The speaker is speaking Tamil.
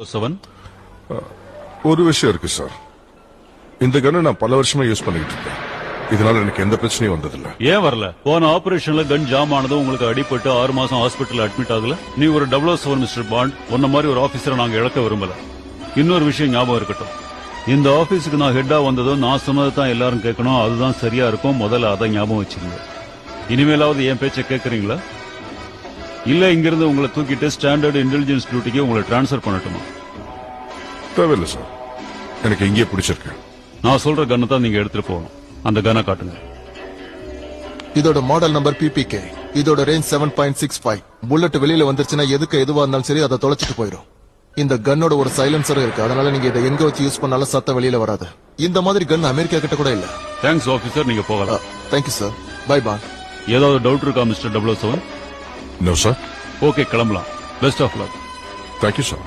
7 ஒரு விஷயம் இருக்கு சார். இந்த கன்னை நான் பல வருஷமா யூஸ் பண்ணிட்டு இருக்கேன். இதனால எனக்கு எந்த பிரச்சனையும் வந்ததில்ல. ஏன் வரல? போன ஆபரேஷன்ல கன் ஜாம் ஆனதும் உங்களுக்கு அடிபட்டு 6 மாசம் ஹாஸ்பிட்டல் அட்மிட் ஆகல. நீ ஒரு 007 மிஸ்டர் பாண்ட். உன்ன மாதிரி ஒரு ஆபீசரை நாங்க இழக்க விரும்பல. இன்னொரு விஷயம் ஞாபகம் இருக்கட்டும், இந்த ஆபீஸுக்கு நான் ஹெட்டா வந்ததும் நான் சொன்னதை தான் எல்லாரும் கேட்கணும். அதுதான் சரியா இருக்கும். முதல்ல அதை ஞாபகம் வச்சுக்கோங்க. இனிமேலாவது என் பேச்சை கேட்கறீங்களா? இல்ல இங்கிருந்து உங்களை தூக்கிட்டு ஸ்டாண்டர்ட் இன்டெலிஜென்ஸ் டியூட்டிக்கு உங்களை டிரான்ஸ்பர் பண்ணட்டுமா? தேவையில்லை சார், எனக்கு இங்கே பிடிச்சிருக்கு. நான் சொல்ற கன்னை தான் நீங்க எடுத்துட்டு போகணும். அந்த கன்னை காட்டுங்க. இதோட மாடல் நம்பர் PPK. இதோட ரேஞ்ச் 7.65. புல்லட் வெளியில வந்துருச்சுன்னா எதுவா இருந்தாலும் சரி அதை தொலைச்சிட்டு போயிடும். இந்த கன்னோட ஒரு சைலன்சர் இருக்கு, அதனால நீங்க இதை எங்க வச்சு யூஸ் பண்ணாலும் சத்தம் வெளியில வராது. இந்த மாதிரி கன் அமெரிக்கா கிட்ட கூட இல்ல. தேங்க்ஸ் ஆபீசர், நீங்க போகலாம். Thank you sir. பை பா. ஏதாவது டவுட் இருக்கா மிஸ்டர் 007? No sir. ஓகே, கிளம்பலாம். Best of luck. Thank you sir.